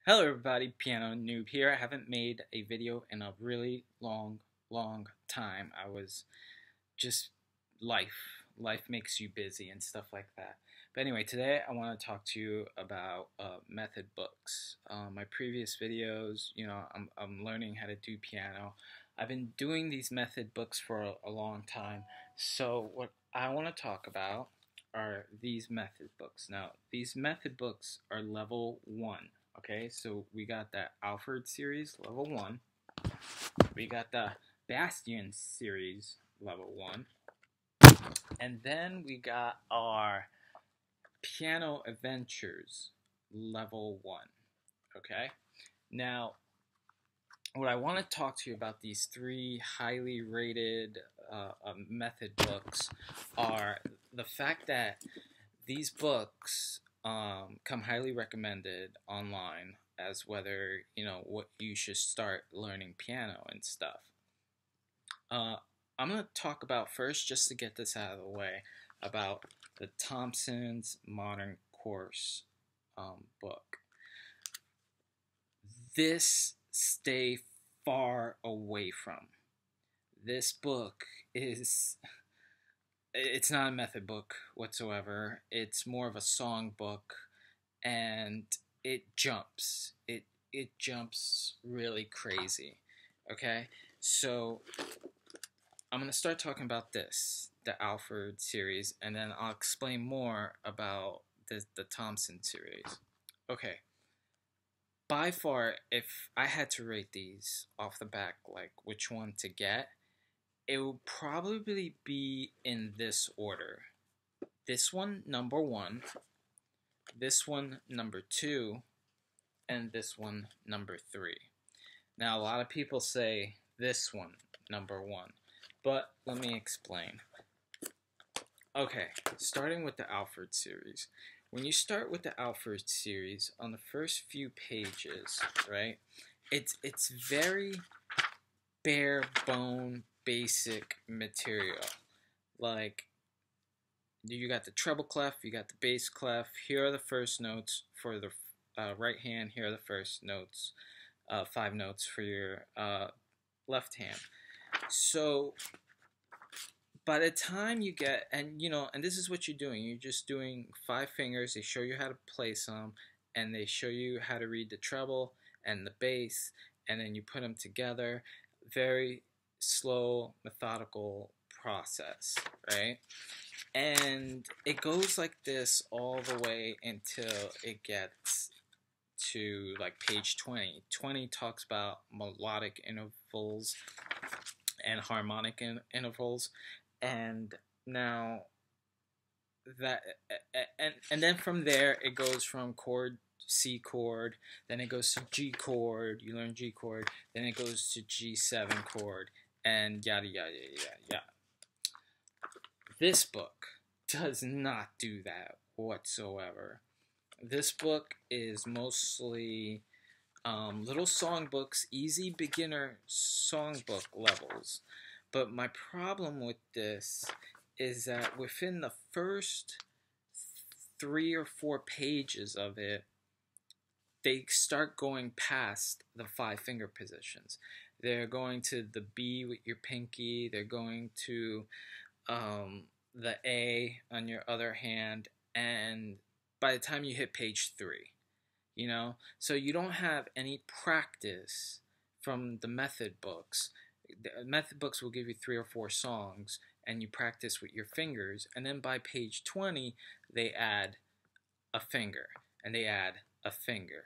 Hello everybody, Piano Noob here. I haven't made a video in a really long time. I was just life makes you busy and stuff like that. But anyway, today I want to talk to you about method books. My previous videos, I'm learning how to do piano. I've been doing these method books for a long time. So what I want to talk about are these method books. Now, these method books are level 1. Okay, so we got the ALFRED series, level 1. We got the BASTIEN series, level 1. And then we got our Piano Adventures, level 1. Okay, now what I want to talk to you about these 3 highly rated method books are the fact that these books come highly recommended online as whether what you should start learning piano and stuff. I'm going to talk about first, just to get this out of the way, about the Thompsons Modern Course book. This stay far away from. This book it's not a method book whatsoever. It's more of a song book, and it jumps. It jumps really crazy. Okay, so I'm gonna start talking about the ALFRED series, and then I'll explain more about the Thompson series. Okay, by far, if I had to rate these off the back, like which one to get, it will probably be in this order. This one, number 1. This one, number 2. And this one, number 3. Now, a lot of people say this one, number 1. But let me explain. Okay, starting with the ALFRED series. When you start with the ALFRED series, on the first few pages, right, it's very bare bone, basic material. Like, you got the treble clef, you got the bass clef. Here are the first notes for the right hand. Here are the first notes, 5 notes for your left hand. So by the time you get, and this is what you're doing. You're just doing 5 fingers. They show you how to play some, and they show you how to read the treble and the bass, and then you put them together. Very slow, methodical process, right? And it goes like this all the way until it gets to like page 20. 20 talks about melodic intervals and harmonic intervals, and now that and then from there it goes from chord, C chord, then it goes to G chord, you learn G chord, then it goes to G7 chord, and yada yada yada yada. This book does not do that whatsoever. This book is mostly little songbooks, easy beginner songbook levels. But my problem with this is that within the first 3 or 4 pages of it, they start going past the 5 finger positions. They're going to the B with your pinky. They're going to the A on your other hand. And by the time you hit page 3, so you don't have any practice from the method books. The method books will give you 3 or 4 songs, and you practice with your fingers. And then by page 20, they add a finger, and they add a finger,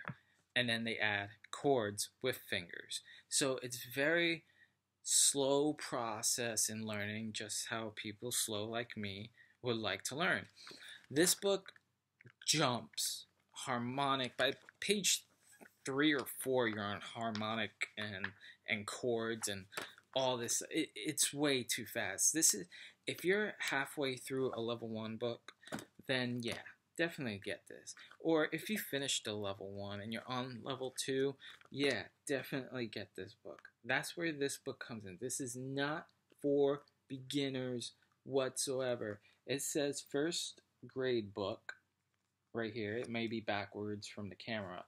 and then they add chords with fingers. So it's very slow process in learning, just how people slow like me would like to learn. This book jumps harmonic. By page 3 or 4, you're on harmonic and chords and all this. It's way too fast. This is, if you're halfway through a level 1 book, then yeah, definitely get this. Or if you finished the level 1 and you're on level 2, yeah, definitely get this book. That's where this book comes in. This is not for beginners whatsoever. It says first grade book right here. It may be backwards from the camera.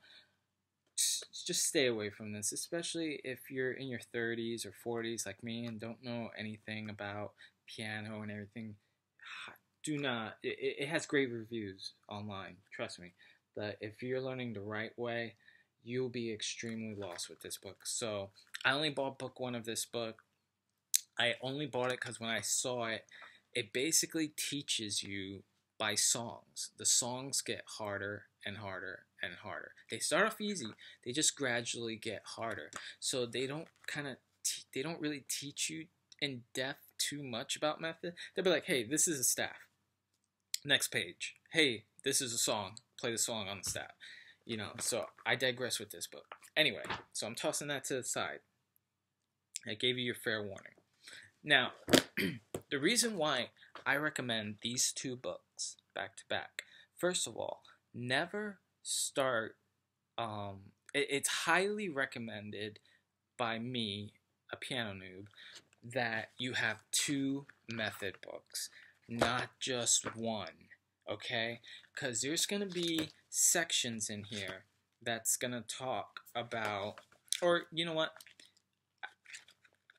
just stay away from this, especially if you're in your 30s or 40s like me and don't know anything about piano and everything. Do not. It has great reviews online, trust me. But if you're learning the right way, you'll be extremely lost with this book. So I only bought book one of this book. I only bought it because when I saw it, it basically teaches you by songs. The songs get harder and harder and harder. They start off easy. They just gradually get harder. So they don't they don't really teach you in depth too much about method. They'll be like, hey, this is a staff. Next page. Hey, this is a song. Play the song on the staff. You know, so I digress with this book. Anyway, so I'm tossing that to the side. I gave you your fair warning. Now, the reason why I recommend these two books back to back, first of all, never start, it's highly recommended by me, a piano noob, that you have two method books, not just one, okay? Because there's going to be sections in here that's going to talk about, or you know what?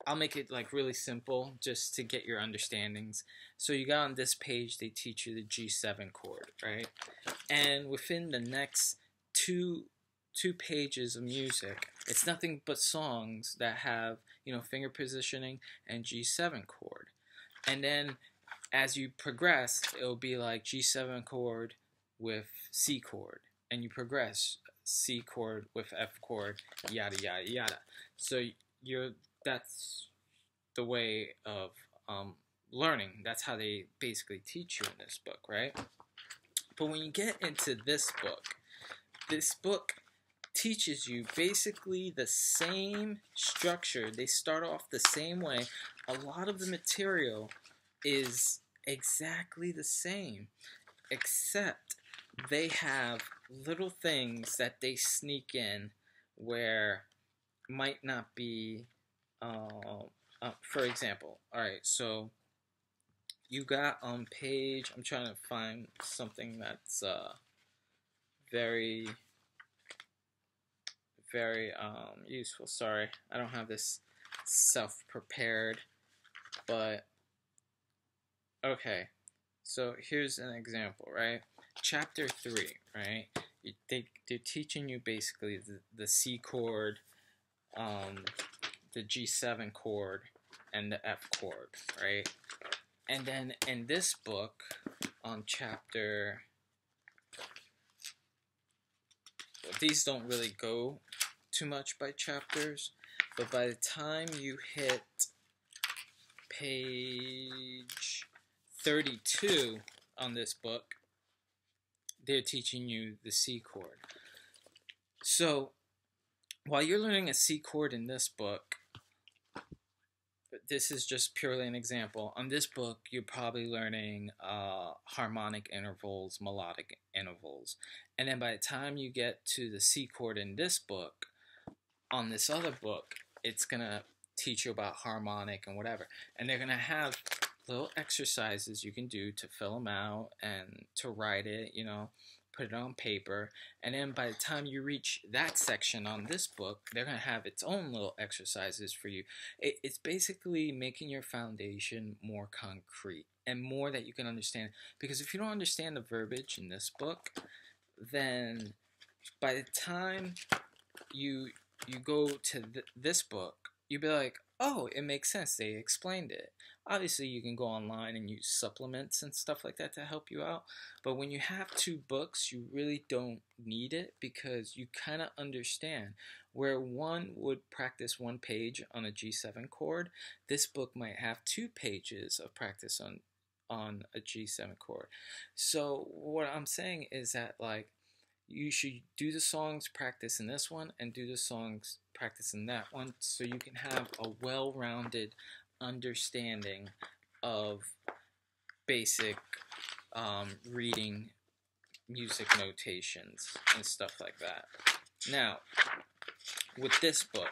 I'll make it like really simple just to get your understandings. So you got on this page, they teach you the G7 chord, right? And within the next two pages of music, it's nothing but songs that have, you know, finger positioning and G7 chord. And then as you progress, it'll be like G7 chord with C chord. And you progress C chord with F chord, yada, yada, yada. So that's the way of learning. That's how they basically teach you in this book, right? But when you get into this book teaches you basically the same structure. They start off the same way. A lot of the material is exactly the same, except they have little things that they sneak in where might not be, for example, alright, so you got on page, I'm trying to find something that's very useful. Sorry, I don't have this self-prepared, but okay, so here's an example, right? Chapter 3, right? They're teaching you basically the C chord, the G7 chord, and the F chord, right? And then in this book, on chapter, these don't really go too much by chapters, but by the time you hit page 32 on this book, they're teaching you the C chord. So while you're learning a C chord in this book, this is just purely an example. On this book, you're probably learning harmonic intervals, melodic intervals. And then by the time you get to the C chord in this book, on this other book, it's going to teach you about harmonic and whatever. And they're going to have little exercises you can do to fill them out and to write it, you know, put it on paper. And then by the time you reach that section on this book, they're going to have its own little exercises for you. It's basically making your foundation more concrete and more that you can understand. Because if you don't understand the verbiage in this book, then by the time you go to this book, you'll be like, oh, it makes sense. They explained it. Obviously, you can go online and use supplements and stuff like that to help you out. But when you have two books, you really don't need it because you kind of understand. Where one would practice one page on a G7 chord, this book might have 2 pages of practice on a G7 chord. So what I'm saying is that, like, you should do the songs practice in this one and do the songs practice in that one so you can have a well-rounded understanding of basic reading, music notations, and stuff like that. Now, with this book,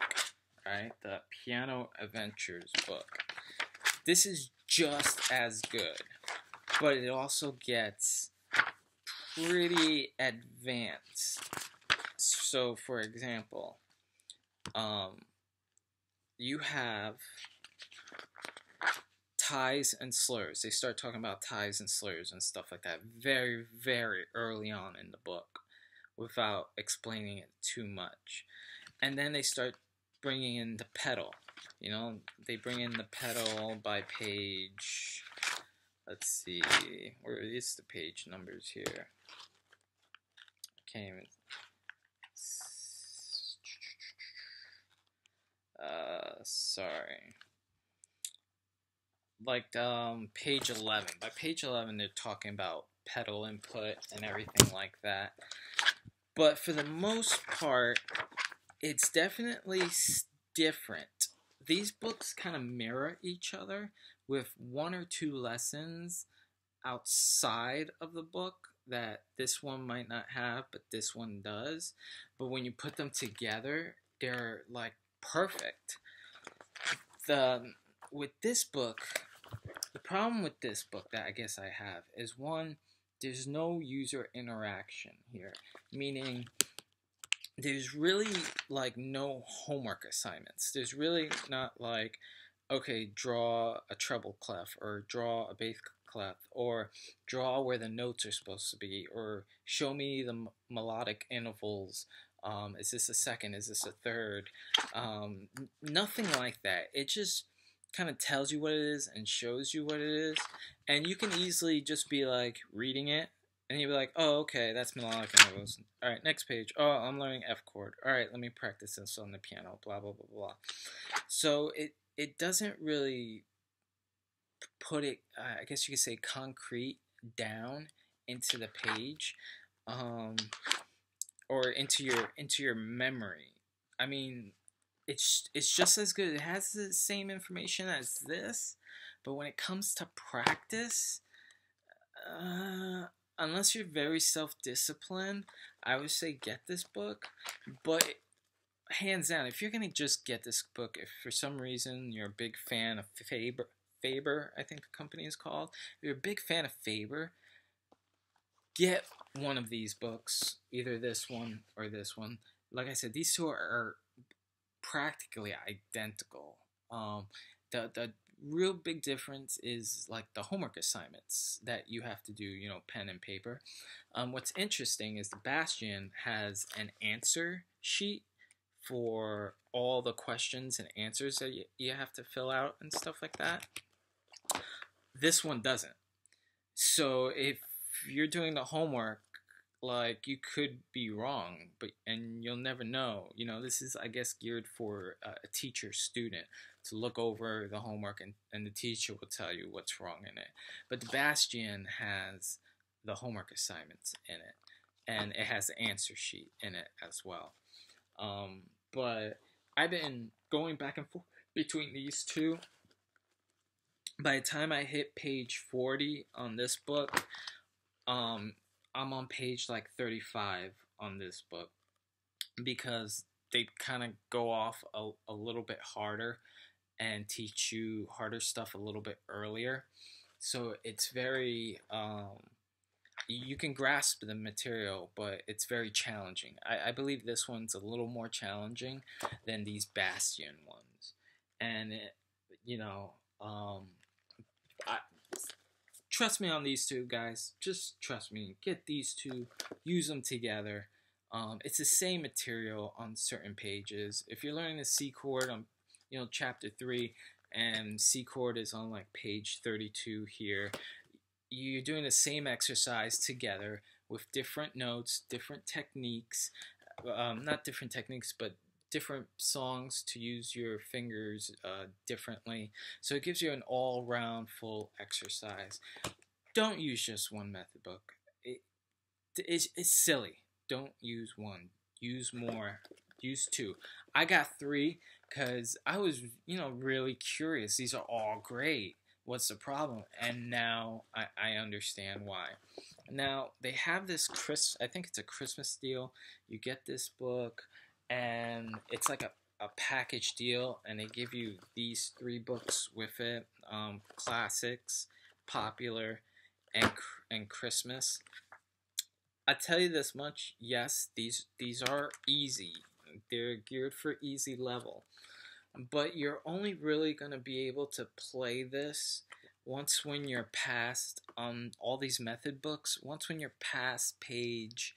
right, the Piano Adventures book, this is just as good, but it also gets pretty advanced. So, for example, you have ties and slurs. They start talking about ties and slurs and stuff like that very, very early on in the book without explaining it too much. And then they start bringing in the pedal. You know, they bring in the pedal by page, let's see, where is the page numbers here? Can't even, sorry. Like, page 11. By page 11, they're talking about pedal input and everything like that. But for the most part, it's definitely different. These books kind of mirror each other with one or two lessons outside of the book that this one might not have, but this one does. But when you put them together, they're like perfect. With this book, the problem with this book that I guess I have is, one, there's no user interaction here, meaning there's really like no homework assignments. There's really not like, okay, draw a treble clef or draw a bass clef or draw where the notes are supposed to be or show me the melodic intervals. Is this a second? Is this a third? Nothing like that. It just kind of tells you what it is and shows you what it is, and you can easily just be like reading it and you'll be like, oh, okay, that's melodic intervals. All right, next page. Oh, I'm learning F chord. All right, let me practice this on the piano. Blah blah blah blah. So it doesn't really put it, I guess you could say, concrete down into the page, or into your memory. I mean, it's just as good. It has the same information as this, but when it comes to practice, unless you're very self-disciplined, I would say get this book. But hands down, if you're gonna just get this book, if for some reason you're a big fan of Faber, I think the company is called. If you're a big fan of Faber, get one of these books, either this one or this one. Like I said, these two are practically identical. The real big difference is like the homework assignments that you have to do, you know, pen and paper. What's interesting is the Bastion has an answer sheet for all the questions and answers that you have to fill out and stuff like that. This one doesn't. So if you're doing the homework, like, you could be wrong, and you'll never know. You know, this is, I guess, geared for a teacher student to look over the homework, and the teacher will tell you what's wrong in it. But the Bastion has the homework assignments in it, and it has the answer sheet in it as well. But I've been going back and forth between these two. By the time I hit page 40 on this book, I'm on page like 35 on this book, because they kind of go off a little bit harder and teach you harder stuff a little bit earlier. So it's very, you can grasp the material, but it's very challenging. I believe this one's a little more challenging than these Bastion ones. And, trust me on these two, guys. Just trust me. Get these two. Use them together. It's the same material on certain pages. If you're learning the C chord on, chapter 3, and C chord is on like page 32 here, you're doing the same exercise together with different notes, different techniques. Not different techniques, but different songs to use your fingers differently. So it gives you an all-round full exercise. Don't use just one method book. It's silly. Don't use one. Use more. Use two. I got 3 because I was, really curious. These are all great. What's the problem? And now I understand why. Now, they have this I think it's a Christmas deal. You get this book, and it's like a package deal, and they give you these 3 books with it. Classics, Popular, and Christmas. I tell you this much, yes, these are easy. They're geared for easy level. But you're only really going to be able to play this once when you're past all these method books, once when you're past page,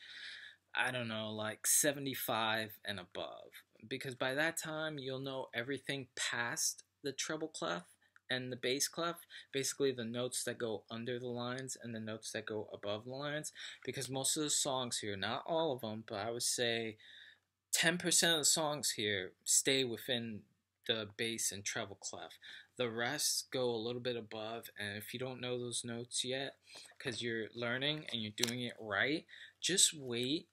I don't know, like 75 and above. Because by that time, you'll know everything past the treble clef and the bass clef, basically the notes that go under the lines and the notes that go above the lines. Because most of the songs here, not all of them, but I would say 10% of the songs here stay within the bass and treble clef. The rest go a little bit above, and if you don't know those notes yet, because you're learning and you're doing it right, just wait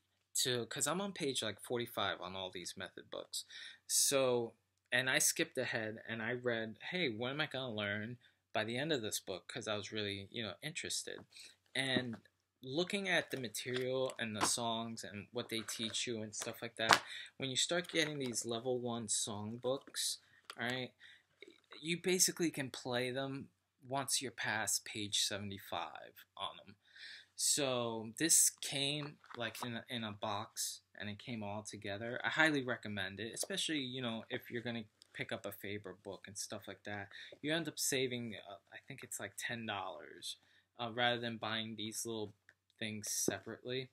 to, because I'm on page like 45 on all these method books. So, and I skipped ahead and I read, hey, what am I going to learn by the end of this book? Because I was really, interested. And looking at the material and the songs and what they teach you and stuff like that, when you start getting these level 1 song books, all right, you basically can play them once you're past page 75 on them. So this came like in a box and it came all together. I highly recommend it, especially, if you're going to pick up a Faber book and stuff like that. You end up saving, I think it's like $10 rather than buying these little things separately.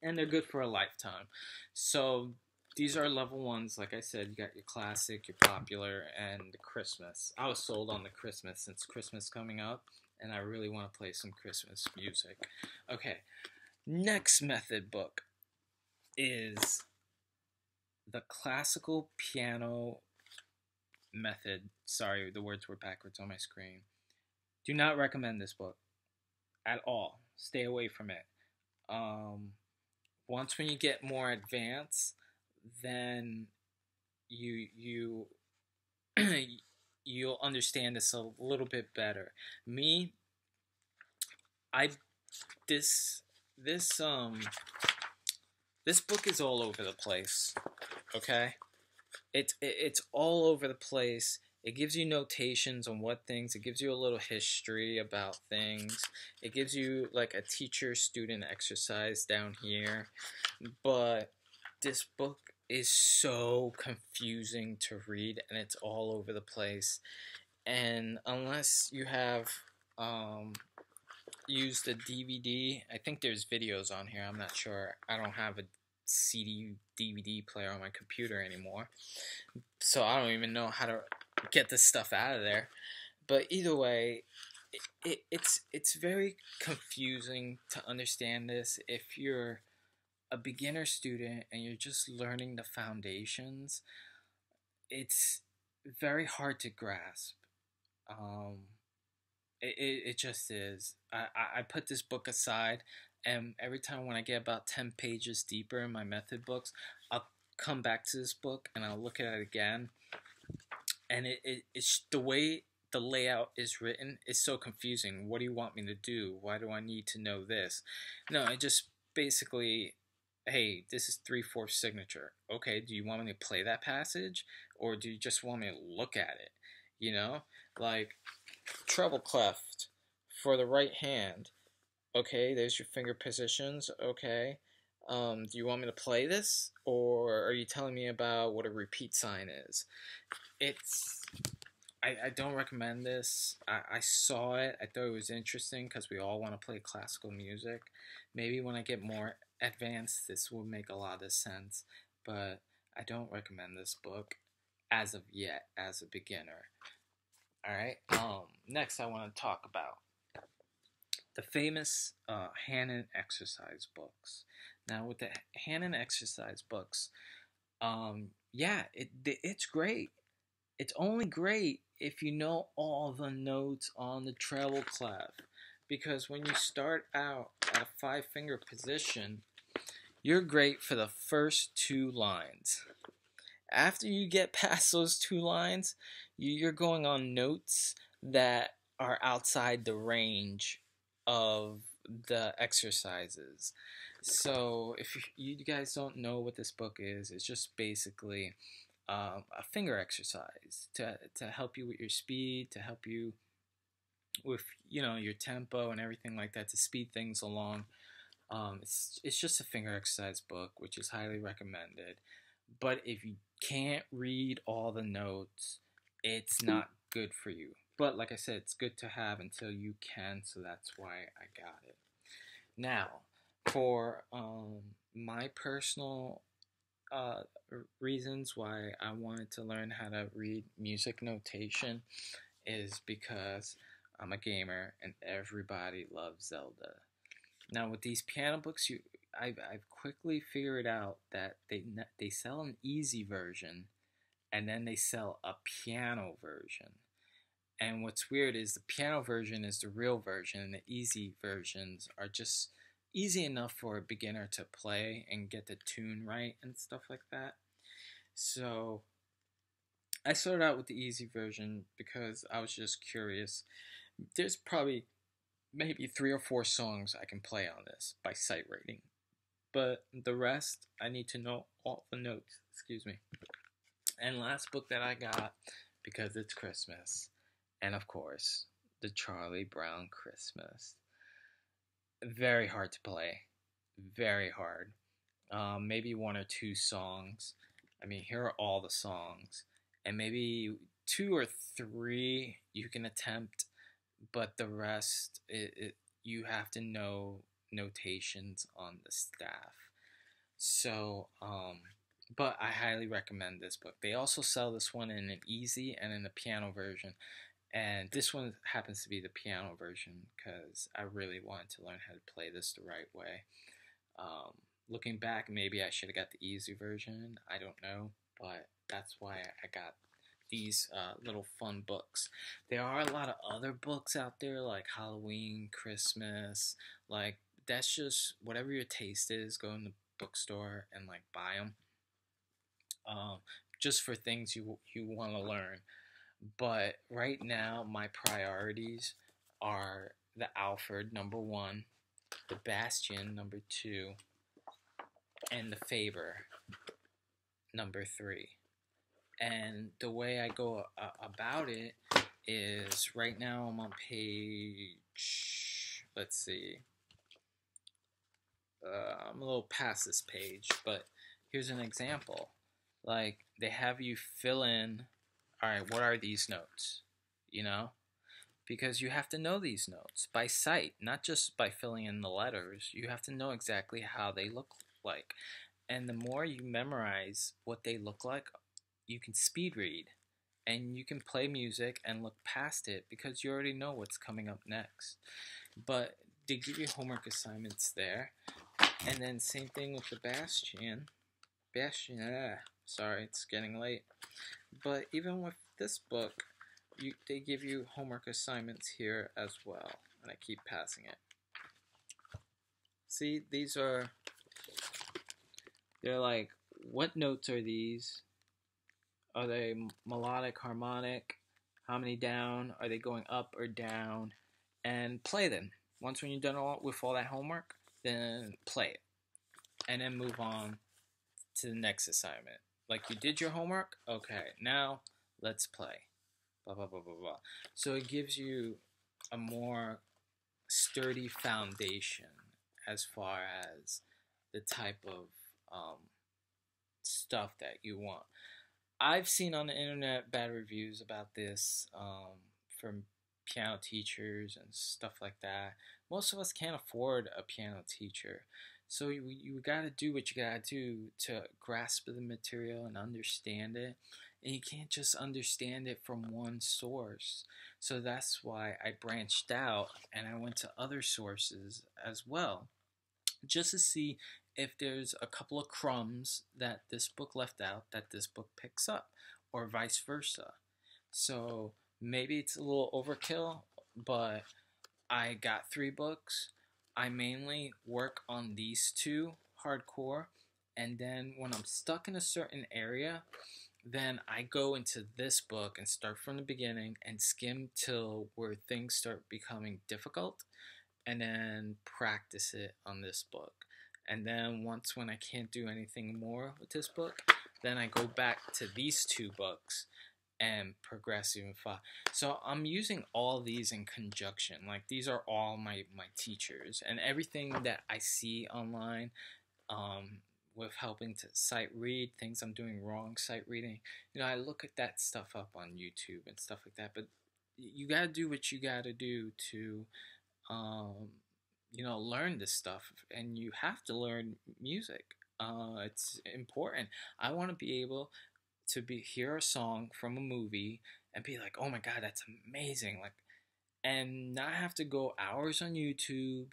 And they're good for a lifetime. So these are level 1s. Like I said, you got your classic, your popular, and the Christmas. I was sold on the Christmas since Christmas coming up, and I really want to play some Christmas music. Okay, next method book is the Classical Piano Method. Sorry, the words were backwards on my screen. Do not recommend this book at all. Stay away from it. Once when you get more advanced, then you you'll understand this a little bit better. Me, I this this this book is all over the place. Okay, it's all over the place. It gives you notations on what things. It gives you a little history about things. It gives you like a teacher-student exercise down here. But this book is so confusing to read, and it's all over the place. And unless you have used a DVD, I think there's videos on here. I'm not sure. I don't have a CD DVD player on my computer anymore, so I don't even know how to get this stuff out of there. But either way, it's very confusing to understand this if you're a beginner student and you're just learning the foundations. It's very hard to grasp. It just is. I put this book aside, and every time when I get about 10 pages deeper in my method books, I'll come back to this book and I'll look at it again. And it's the way the layout is written is so confusing. What do you want me to do? Why do I need to know this? No, I just basically, hey, this is 3/4 signature. Okay, do you want me to play that passage? Or do you just want me to look at it? Like treble clef for the right hand. Okay, there's your finger positions. Okay. Do you want me to play this? Or are you telling me about what a repeat sign is? I don't recommend this. I saw it. I thought it was interesting because we all want to play classical music. Maybe when I get more advanced, this will make a lot of sense. But I don't recommend this book as of yet, as a beginner. Alright, next I want to talk about the famous Hanon exercise books. Now with the Hanon exercise books, it's great. It's only great if you know all the notes on the treble clef. Because when you start out at a 5-finger position, you're great for the first 2 lines. After you get past those 2 lines, you're going on notes that are outside the range of the exercises. So if you guys don't know what this book is, it's just basically a finger exercise to help you with your speed, to help you with your tempo and everything like that, to speed things along. It's just a finger exercise book, which is highly recommended. But if you can't read all the notes, it's not good for you. But like I said, it's good to have until you can, so that's why I got it. Now, for my personal uh, reasons why I wanted to learn how to read music notation is because I'm a gamer and everybody loves Zelda. Now with these piano books, I've quickly figured out that they sell an easy version and then they sell a piano version. And what's weird is the piano version is the real version, and the easy versions are just easy enough for a beginner to play and get the tune right and stuff like that. So I started out with the easy version because I was just curious. There's probably maybe 3 or 4 songs I can play on this by sight rating, but the rest I need to know all the notes. Excuse me. And last book that I got, because it's Christmas, and of course, the Charlie Brown Christmas. Very hard to play. Very hard. Maybe 1 or 2 songs. I mean, here are all the songs. And maybe 2 or 3 you can attempt, but the rest, you have to know notations on the staff. So, but I highly recommend this book. They also sell this one in an easy and in a piano version. And this one happens to be the piano version because I really wanted to learn how to play this the right way. Looking back, maybe I should have got the easy version. I don't know, but that's why I got these little fun books. There are a lot of other books out there like Halloween, Christmas. Like that's just whatever your taste is. Go in the bookstore and like buy them. Just for things you want to learn. But right now, my priorities are the ALFRED #1, the BASTIEN #2, and the Faber #3. And the way I go about it is right now I'm on page, let's see, I'm a little past this page, but here's an example. Like, they have you fill in, alright, what are these notes? You know? Because you have to know these notes by sight, not just by filling in the letters. You have to know exactly how they look like. And the more you memorize what they look like, you can speed read. And you can play music and look past it because you already know what's coming up next. But they give you homework assignments there. And then same thing with the Bastion. Sorry, it's getting late. But even with this book, they give you homework assignments here as well. And I keep passing it. See, they're like, what notes are these? Are they melodic, harmonic? How many down? Are they going up or down? And play them. Once when you're done with all that homework, then play it. And then move on to the next assignment. Like, you did your homework? Okay, now let's play. Blah, blah, blah, blah, blah. So it gives you a more sturdy foundation as far as the type of stuff that you want. I've seen on the internet bad reviews about this from piano teachers and stuff like that. Most of us can't afford a piano teacher. So you gotta do what you gotta do to grasp the material and understand it. And you can't just understand it from one source. So that's why I branched out and I went to other sources as well. Just to see if there's a couple of crumbs that this book left out that this book picks up, or vice versa. So maybe it's a little overkill, but I got 3 books. I mainly work on these 2 hardcore, and then when I'm stuck in a certain area, then I go into this book and start from the beginning and skim till where things start becoming difficult, and then practice it on this book. And then once when I can't do anything more with this book, then I go back to these 2 books and progressive fa. So I'm using all these in conjunction. Like these are all my teachers, and everything that I see online, with helping to sight read things I'm doing wrong, sight reading. I look at that stuff up on YouTube and stuff like that. But you gotta do what you gotta do to, um, learn this stuff, and you have to learn music. It's important. I want to be able to be hear a song from a movie and be like, "Oh my God, that's amazing!" Like, and not have to go hours on YouTube,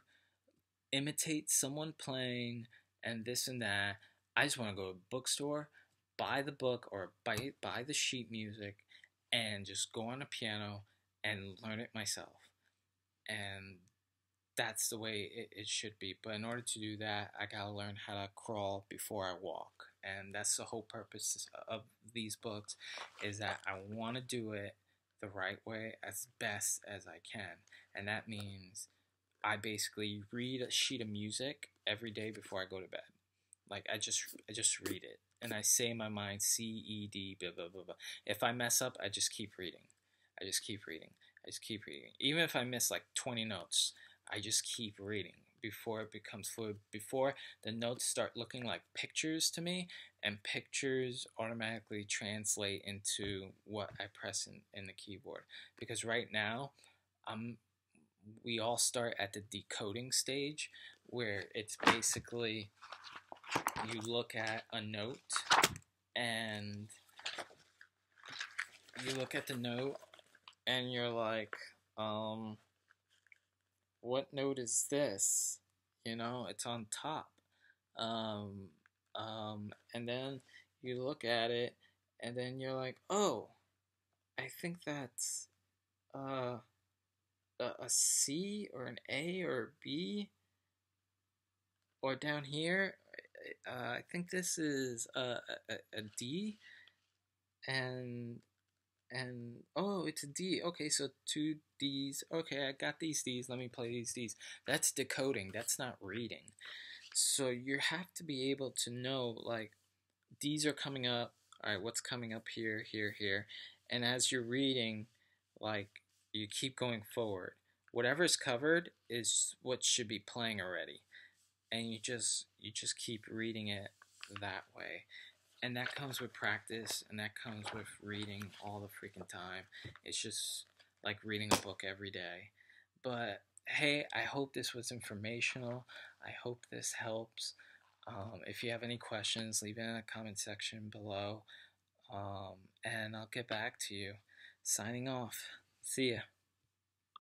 imitate someone playing, and this and that. I just want to go to a bookstore, buy the book or buy the sheet music, and just go on a piano and learn it myself. And that's the way it should be. But in order to do that, I gotta learn how to crawl before I walk. And that's the whole purpose of these books, is that I want to do it the right way as best as I can. And that means I basically read a sheet of music every day before I go to bed. Like I just read it, and I say in my mind CED blah blah blah blah. If I mess up, I just keep reading. I just keep reading. I just keep reading. Even if I miss like 20 notes, I just keep reading before it becomes fluid. Before the notes start looking like pictures to me, and pictures automatically translate into what I press in the keyboard. Because right now, we all start at the decoding stage, where it's basically you look at a note and you look at the note and you're like, what note is this? It's on top. Um, and then you look at it and then you're like, oh, I think that's uh, a C or an A or a B, or down here, I think this is a D, and oh, it's a D. Okay, so two Ds. Okay, I got these Ds. Let me play these Ds. That's decoding. That's not reading. So you have to be able to know, like, Ds are coming up. All right, what's coming up here, here, here, and as you're reading, like, you keep going forward. Whatever's covered is what should be playing already, and you just keep reading it that way. And that comes with practice, and that comes with reading all the freaking time. It's just like reading a book every day. But hey, I hope this was informational. I hope this helps. If you have any questions, leave it in the comment section below, and I'll get back to you. Signing off. See ya.